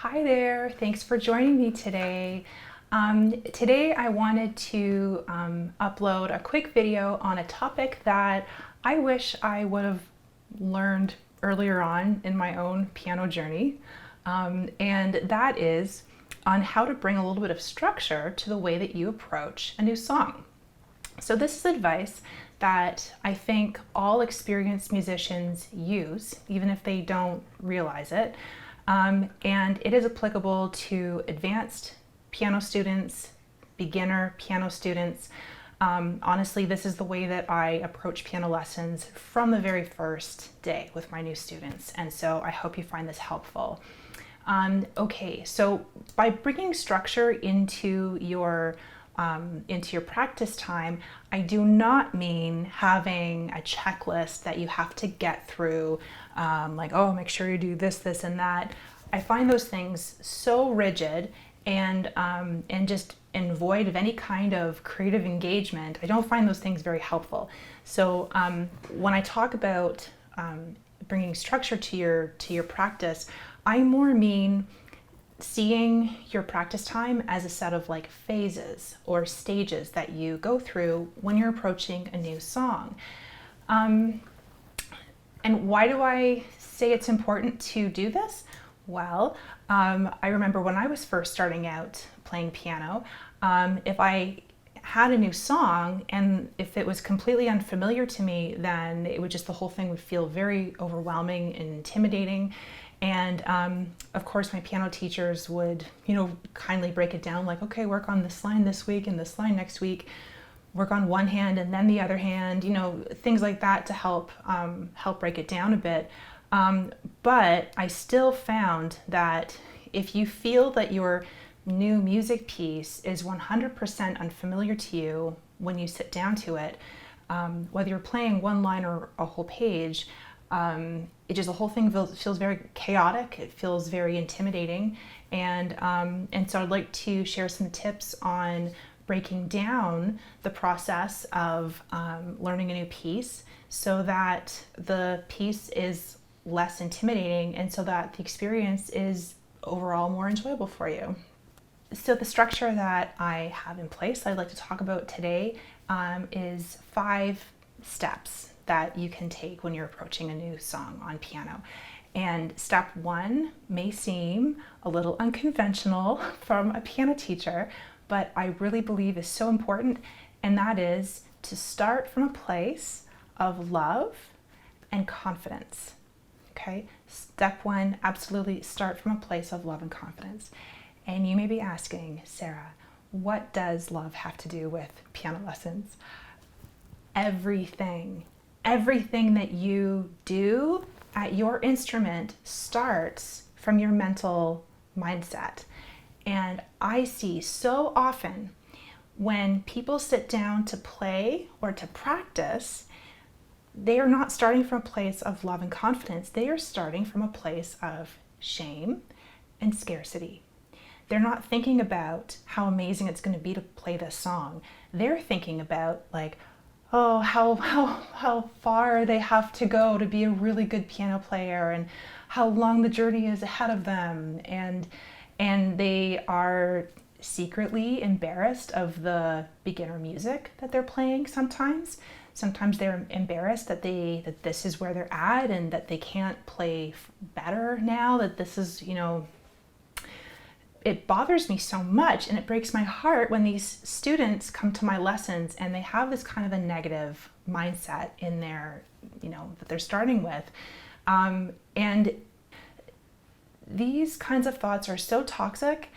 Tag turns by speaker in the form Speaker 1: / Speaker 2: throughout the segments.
Speaker 1: Hi there, thanks for joining me today. Today I wanted to upload a quick video on a topic that I wish I would have learned earlier on in my own piano journey, and that is on how to bring a little bit of structure to the way that you approach a new song. So this is advice that I think all experienced musicians use, even if they don't realize it. And it is applicable to advanced piano students, beginner piano students. Honestly, this is the way that I approach piano lessons from the very first day with my new students. And so I hope you find this helpful. Okay, so by bringing structure into your practice time, I do not mean having a checklist that you have to get through, like, oh, make sure you do this, this, and that. I find those things so rigid and just void of any kind of creative engagement. I don't find those things very helpful. So when I talk about bringing structure to your practice, I more mean seeing your practice time as a set of like phases or stages that you go through when you're approaching a new song. And why do I say it's important to do this? Well, I remember when I was first starting out playing piano, if I had a new song and if it was completely unfamiliar to me, then it would just, the whole thing would feel very overwhelming and intimidating. And of course, my piano teachers would, kindly break it down like, okay, work on this line this week and this line next week, work on one hand and then the other hand, things like that to help break it down a bit. But I still found that if you feel that your new music piece is 100% unfamiliar to you when you sit down to it, whether you're playing one line or a whole page, the whole thing feels very chaotic. It feels very intimidating, and so I'd like to share some tips on breaking down the process of learning a new piece so that the piece is less intimidating and so that the experience is overall more enjoyable for you. So the structure that I have in place I'd like to talk about today is 5 steps that you can take when you're approaching a new song on piano. And step 1 may seem a little unconventional from a piano teacher, but I really believe is so important, and that is to start from a place of love and confidence. Okay, step 1, absolutely start from a place of love and confidence. And you may be asking, Sarah, what does love have to do with piano lessons? Everything that you do at your instrument starts from your mental mindset. And I see so often when people sit down to play or to practice, they are not starting from a place of love and confidence. They are starting from a place of shame and scarcity. They're not thinking about how amazing it's going to be to play this song. They're thinking about like, oh, how far they have to go to be a really good piano player and how long the journey is ahead of them. And they are secretly embarrassed of the beginner music that they're playing sometimes. Sometimes they're embarrassed that this is where they're at and that they can't play better now, that this is, it bothers me so much and it breaks my heart when these students come to my lessons and they have this kind of a negative mindset in their, that they're starting with. And these kinds of thoughts are so toxic,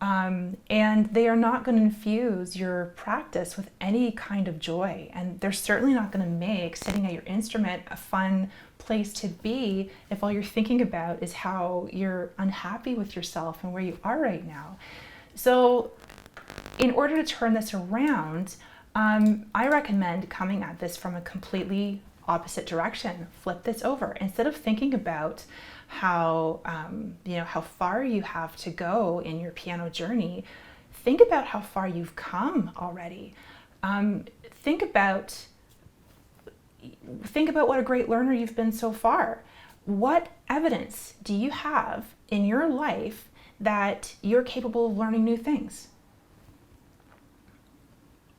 Speaker 1: and they are not going to infuse your practice with any kind of joy. And they're certainly not going to make sitting at your instrument a fun place to be if all you're thinking about is how you're unhappy with yourself and where you are right now. So in order to turn this around, I recommend coming at this from a completely opposite direction. Flip this over. Instead of thinking about how far you have to go in your piano journey, think about how far you've come already. Think about what a great learner you've been so far. What evidence do you have in your life that you're capable of learning new things.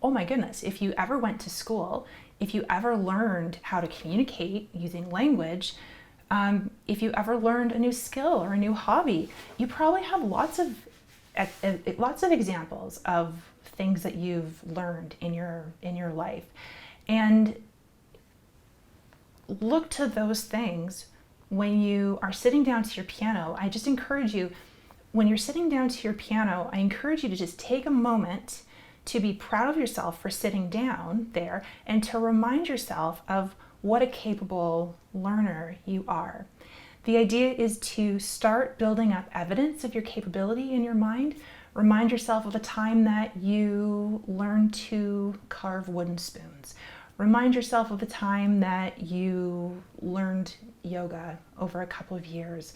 Speaker 1: Oh my goodness, if you ever went to school, if you ever learned how to communicate using language, if you ever learned a new skill or a new hobby, you probably have lots of examples of things that you've learned in your life. And look to those things when you are sitting down to your piano. I just encourage you, when you're sitting down to your piano, I encourage you to just take a moment to be proud of yourself for sitting down there and to remind yourself of what a capable learner you are. The idea is to start building up evidence of your capability in your mind. Remind yourself of a time that you learned to carve wooden spoons. Remind yourself of a time that you learned yoga over a couple of years.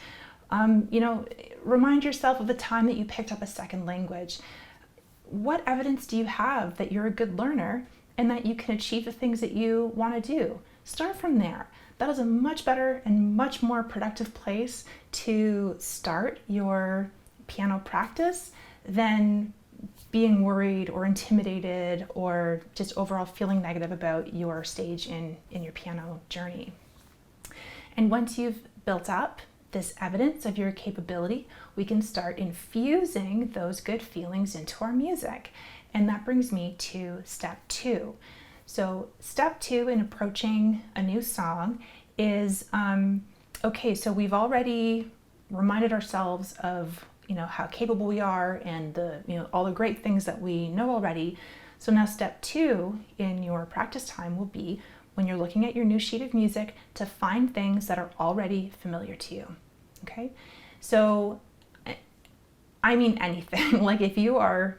Speaker 1: Remind yourself of the time that you picked up a second language. What evidence do you have that you're a good learner and that you can achieve the things that you want to do? Start from there. That is a much better and much more productive place to start your piano practice than being worried or intimidated or just overall feeling negative about your stage in your piano journey. And once you've built up this evidence of your capability, we can start infusing those good feelings into our music. And that brings me to step 2. So step 2 in approaching a new song is, so we've already reminded ourselves of, how capable we are and all the great things that we know already. So now step 2 in your practice time will be, when you're looking at your new sheet of music, to find things that are already familiar to you. Okay? So, I mean anything. Like if you're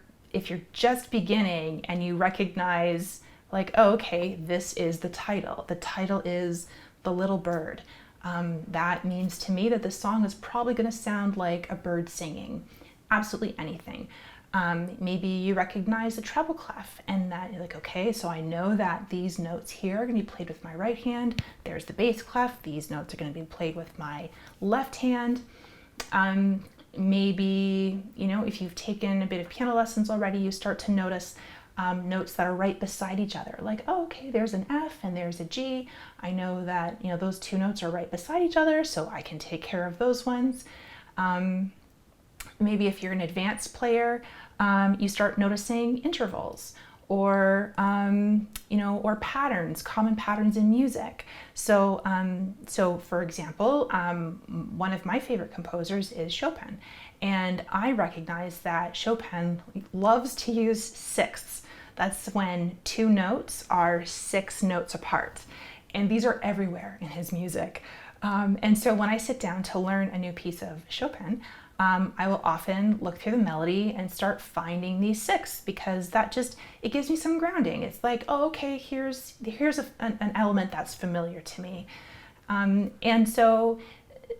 Speaker 1: just beginning and you recognize this is the title. The title is The Little Bird. That means to me that the song is probably going to sound like a bird singing. Absolutely anything. Maybe you recognize the treble clef and that you're like, okay, so I know that these notes here are going to be played with my right hand. There's the bass clef. These notes are going to be played with my left hand. Maybe, if you've taken a bit of piano lessons already, you start to notice notes that are right beside each other. Like, oh, okay, there's an F and there's a G. I know that, those two notes are right beside each other, so I can take care of those ones. Maybe if you're an advanced player, you start noticing intervals or patterns, common patterns in music. So for example, one of my favorite composers is Chopin. And I recognize that Chopin loves to use sixths. That's when two notes are 6 notes apart. And these are everywhere in his music. And so when I sit down to learn a new piece of Chopin, I will often look through the melody and start finding these sixths, because it gives me some grounding. It's like, oh, okay, here's an element that's familiar to me. And so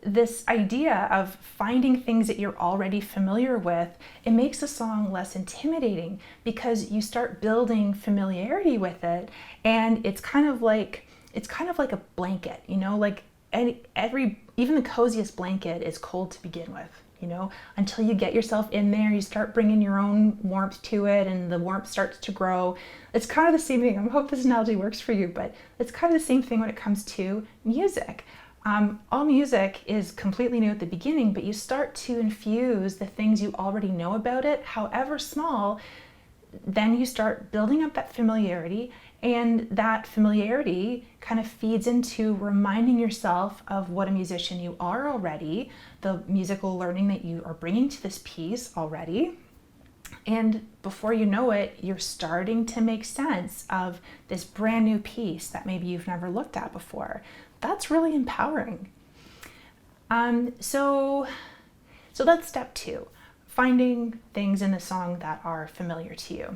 Speaker 1: this idea of finding things that you're already familiar with, it makes the song less intimidating because you start building familiarity with it, and it's kind of like a blanket, like even the coziest blanket is cold to begin with, until you get yourself in there, you start bringing your own warmth to it, and the warmth starts to grow. It's kind of the same thing. I hope this analogy works for you, but it's kind of the same thing when it comes to music. All music is completely new at the beginning, but you start to infuse the things you already know about it, however small. Then you start building up that familiarity, and that familiarity kind of feeds into reminding yourself of what a musician you are already, the musical learning that you are bringing to this piece already. And before you know it, you're starting to make sense of this brand new piece that maybe you've never looked at before. That's really empowering. So that's step 2, finding things in the song that are familiar to you.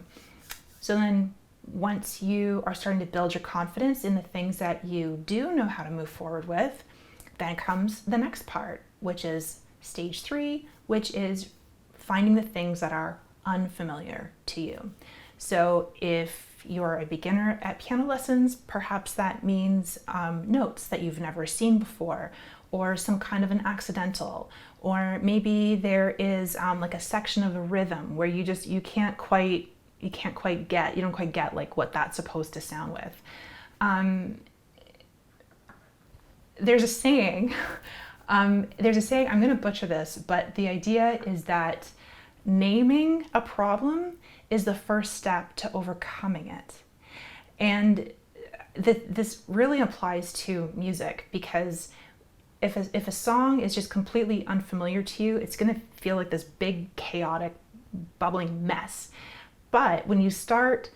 Speaker 1: So then once you are starting to build your confidence in the things that you do know how to move forward with, then comes the next part, which is stage 3, which is finding the things that are unfamiliar to you. So if you're a beginner at piano lessons, perhaps that means notes that you've never seen before, or some kind of an accidental, or maybe there is like a section of the rhythm where you can't quite get like what that's supposed to sound with. There's a saying, I'm going to butcher this, but the idea is that naming a problem is the first step to overcoming it. And this really applies to music, because if a song is just completely unfamiliar to you, it's going to feel like this big, chaotic, bubbling mess. But when you start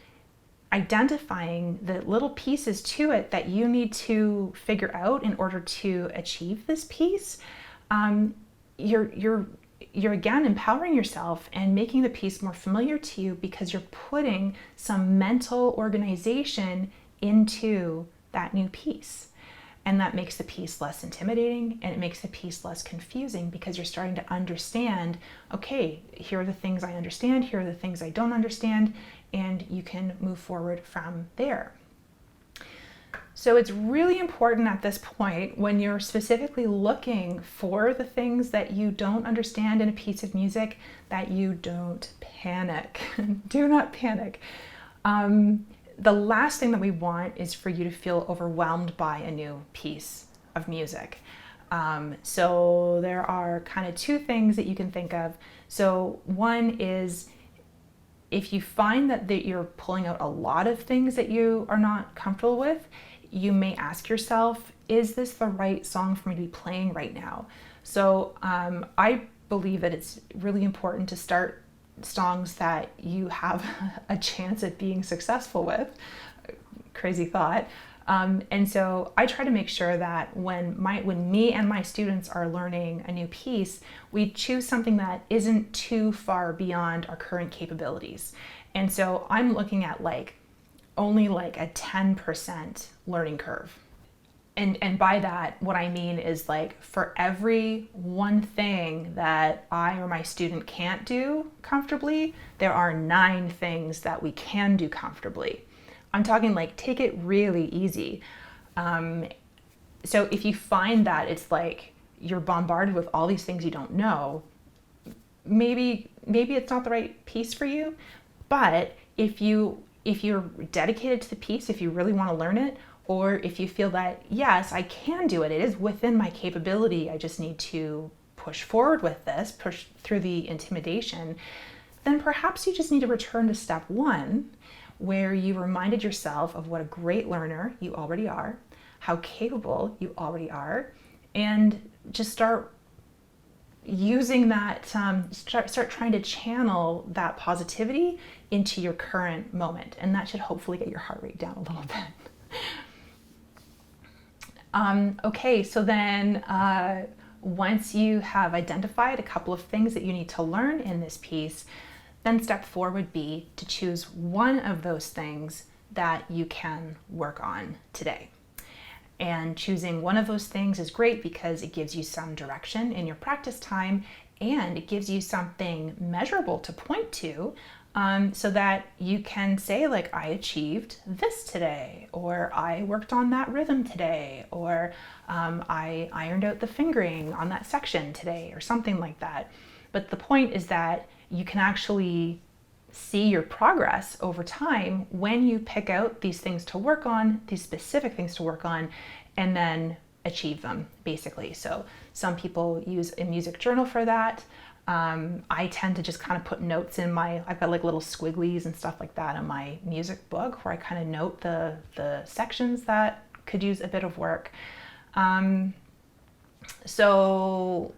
Speaker 1: identifying the little pieces to it that you need to figure out in order to achieve this piece, you're again empowering yourself and making the piece more familiar to you, because you're putting some mental organization into that new piece. And that makes the piece less intimidating, and it makes the piece less confusing, because you're starting to understand, okay, here are the things I understand, here are the things I don't understand, and you can move forward from there. So it's really important at this point, when you're specifically looking for the things that you don't understand in a piece of music, that you don't panic. Do not panic. The last thing that we want is for you to feel overwhelmed by a new piece of music. So there are kind of two things that you can think of. So one is, if you find that you're pulling out a lot of things that you are not comfortable with, you may ask yourself, is this the right song for me to be playing right now? So I believe that it's really important to start songs that you have a chance at being successful with. Crazy thought. And so I try to make sure that when me and my students are learning a new piece, we choose something that isn't too far beyond our current capabilities. And so I'm looking at only a 10% learning curve. And by that, what I mean is, for every one thing that I or my student can't do comfortably, there are 9 things that we can do comfortably. I'm talking take it really easy. So if you find that it's you're bombarded with all these things you don't know, maybe it's not the right piece for you. But if you're dedicated to the piece, if you really want to learn it, or if you feel that, yes, I can do it, it is within my capability, I just need to push forward with this, push through the intimidation, then perhaps you just need to return to step 1, where you reminded yourself of what a great learner you already are, how capable you already are, and just start using that, start trying to channel that positivity into your current moment. And that should hopefully get your heart rate down a little bit. Okay, so then once you have identified a couple of things that you need to learn in this piece, then step 4 would be to choose one of those things that you can work on today. And choosing one of those things is great because it gives you some direction in your practice time, and it gives you something measurable to point to, so that you can say, I achieved this today, or I worked on that rhythm today, or I ironed out the fingering on that section today, or something like that. But the point is that you can actually see your progress over time when you pick out these things to work on, these specific things to work on, and then achieve them, basically. So some people use a music journal for that. I tend to just kind of put notes in I've got little squigglies and stuff like that in my music book, where I kind of note the sections that could use a bit of work. So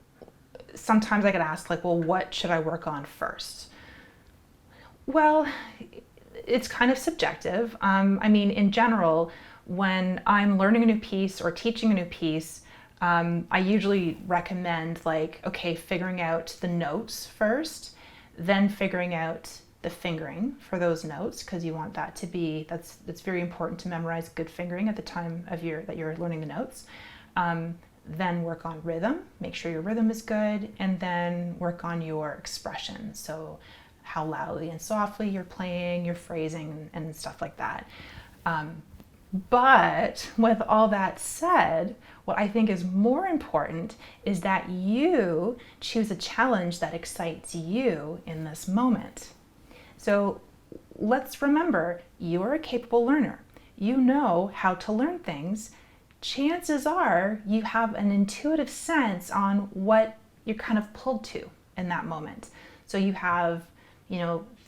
Speaker 1: sometimes I get asked, well, what should I work on first? Well, it's kind of subjective. In general, when I'm learning a new piece or teaching a new piece, I usually recommend figuring out the notes first, then figuring out the fingering for those notes, because you want that to be, that's very important to memorize good fingering at the time of that you're learning the notes. Then work on rhythm, make sure your rhythm is good, and then work on your expression. So how loudly and softly you're playing, your phrasing, and stuff like that. But with all that said, what I think is more important is that you choose a challenge that excites you in this moment. So let's remember, you are a capable learner. You know how to learn things. Chances are you have an intuitive sense on what you're kind of pulled to in that moment. So you have,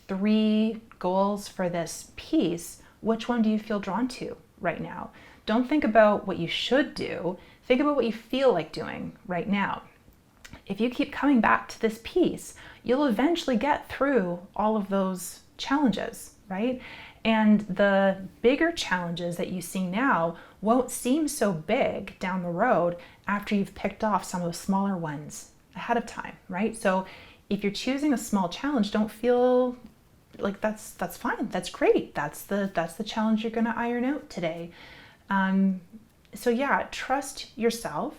Speaker 1: 3 goals for this piece. Which one do you feel drawn to right now? Don't think about what you should do. Think about what you feel like doing right now. If you keep coming back to this piece, you'll eventually get through all of those challenges, right? And the bigger challenges that you see now won't seem so big down the road after you've picked off some of the smaller ones ahead of time, right? So if you're choosing a small challenge, don't feel like that's fine. That's great. That's the challenge you're going to iron out today. So yeah, trust yourself.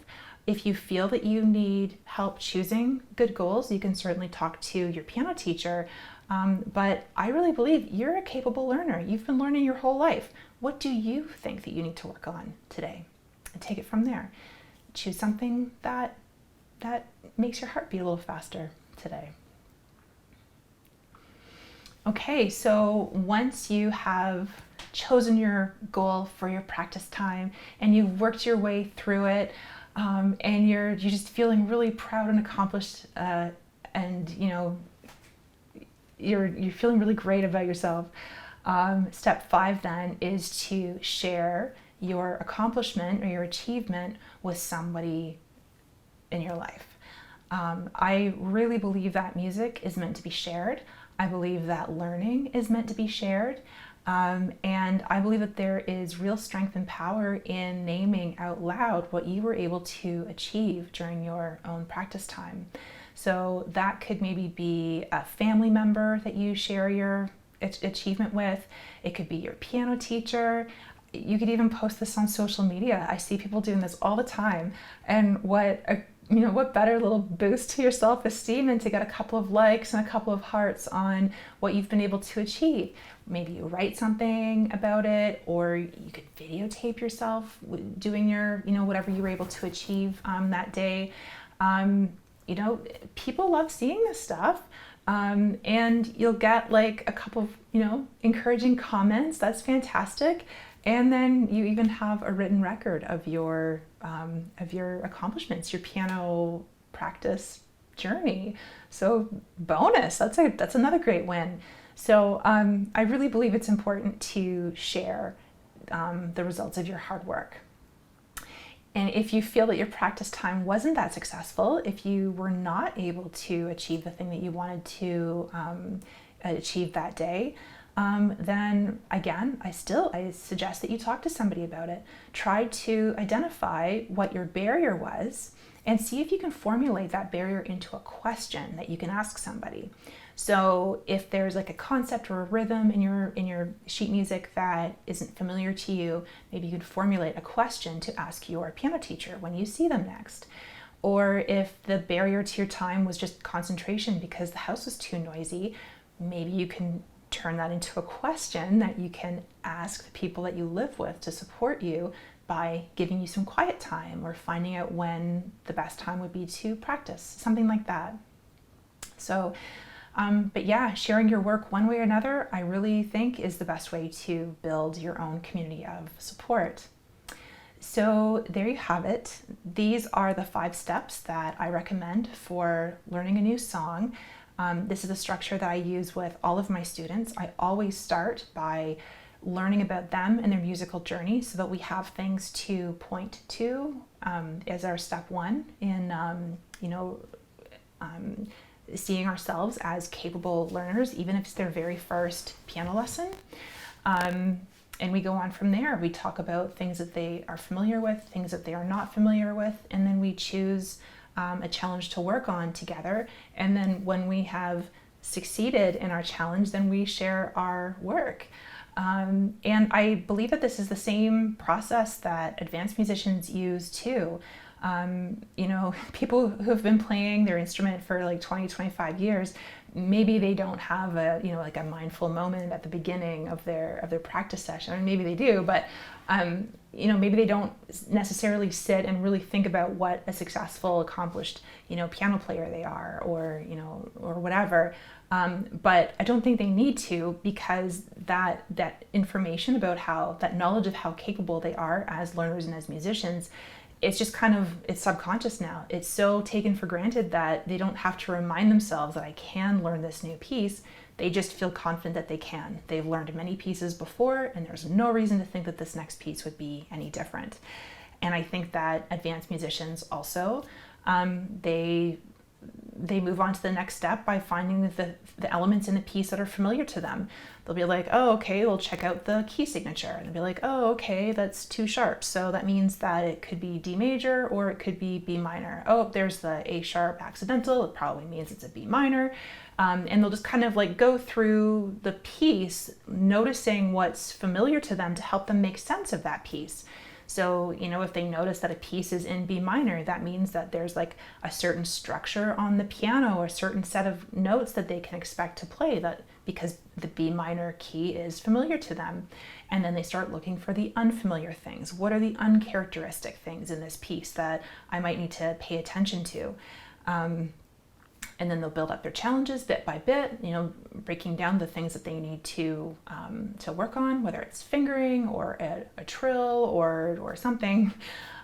Speaker 1: If you feel that you need help choosing good goals, you can certainly talk to your piano teacher. But I really believe you're a capable learner. You've been learning your whole life. What do you think that you need to work on today? And take it from there. Choose something that makes your heart beat a little faster today. Okay, so once you have chosen your goal for your practice time and you've worked your way through it, and you're just feeling really proud and accomplished, and you're feeling really great about yourself. Step 5 then is to share your accomplishment or your achievement with somebody in your life. I really believe that music is meant to be shared. I believe that learning is meant to be shared. And I believe that there is real strength and power in naming out loud what you were able to achieve during your own practice time. So that could maybe be a family member that you share your achievement with. It could be your piano teacher. You could even post this on social media. I see people doing this all the time. And what better little boost to your self-esteem than to get a couple of likes and a couple of hearts on what you've been able to achieve. Maybe you write something about it, or you could videotape yourself doing your, whatever you were able to achieve that day. People love seeing this stuff. And you'll get like a couple of, encouraging comments. That's fantastic. And then you even have a written record of your accomplishments, your piano practice journey. So bonus, that's another great win. So I really believe it's important to share the results of your hard work. And if you feel that your practice time wasn't that successful, if you were not able to achieve the thing that you wanted to achieve that day, then again, I suggest that you talk to somebody about it. Try to identify what your barrier was and see if you can formulate that barrier into a question that you can ask somebody. So if there's like a concept or a rhythm in your sheet music that isn't familiar to you, maybe you can formulate a question to ask your piano teacher when you see them next. Or if the barrier to your time was just concentration because the house was too noisy, maybe you can turn that into a question that you can ask the people that you live with to support you by giving you some quiet time or finding out when the best time would be to practice, something like that. So, but yeah, sharing your work one way or another, I really think is the best way to build your own community of support. So there you have it. These are the 5 steps that I recommend for learning a new song. This is a structure that I use with all of my students. I always start by learning about them and their musical journey so that we have things to point to as our step 1 in, seeing ourselves as capable learners, even if it's their very first piano lesson. And we go on from there. We talk about things that they are familiar with, things that they are not familiar with, and then we choose a challenge to work on together. And then when we have succeeded in our challenge, then we share our work. And I believe that this is the same process that advanced musicians use too. You know, people who have been playing their instrument for like 20, 25 years, maybe they don't have a, you know, like a mindful moment at the beginning of their practice session, or maybe they do, but you know, maybe they don't necessarily sit and really think about what a successful, accomplished, you know, piano player they are, or, you know, or whatever. But I don't think they need to, because that information about how, that knowledge of how capable they are as learners and as musicians, it's just kind of, it's subconscious now. It's so taken for granted that they don't have to remind themselves that I can learn this new piece. They just feel confident that they can. They've learned many pieces before, and there's no reason to think that this next piece would be any different. And I think that advanced musicians also, they move on to the next step by finding the elements in the piece that are familiar to them. They'll be like, oh, okay, we'll check out the key signature. And they'll be like, oh, okay, that's 2 sharps. So that means that it could be D major or it could be B minor. Oh, there's the A sharp accidental. It probably means it's a B minor. And they'll just kind of like go through the piece, noticing what's familiar to them to help them make sense of that piece. So, you know, if they notice that a piece is in B minor, that means that there's like a certain structure on the piano, or a certain set of notes that they can expect to play, that because the B minor key is familiar to them. And then they start looking for the unfamiliar things. What are the uncharacteristic things in this piece that I might need to pay attention to? And then they'll build up their challenges bit by bit, you know, breaking down the things that they need to work on, whether it's fingering or a trill or something.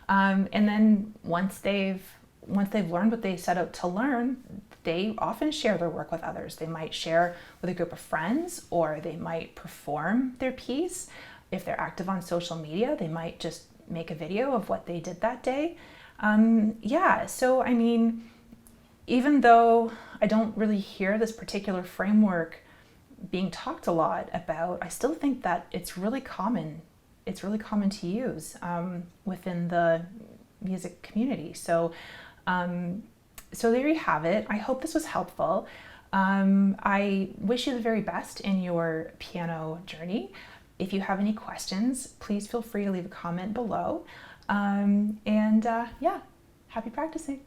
Speaker 1: And then once they've learned what they set out to learn, they often share their work with others. They might share with a group of friends, or they might perform their piece. If they're active on social media, they might just make a video of what they did that day. Yeah, so I mean, even though I don't really hear this particular framework being talked a lot about, I still think that it's really common. It's really common to use within the music community. So, so there you have it. I hope this was helpful. I wish you the very best in your piano journey. If you have any questions, please feel free to leave a comment below. Yeah, happy practicing.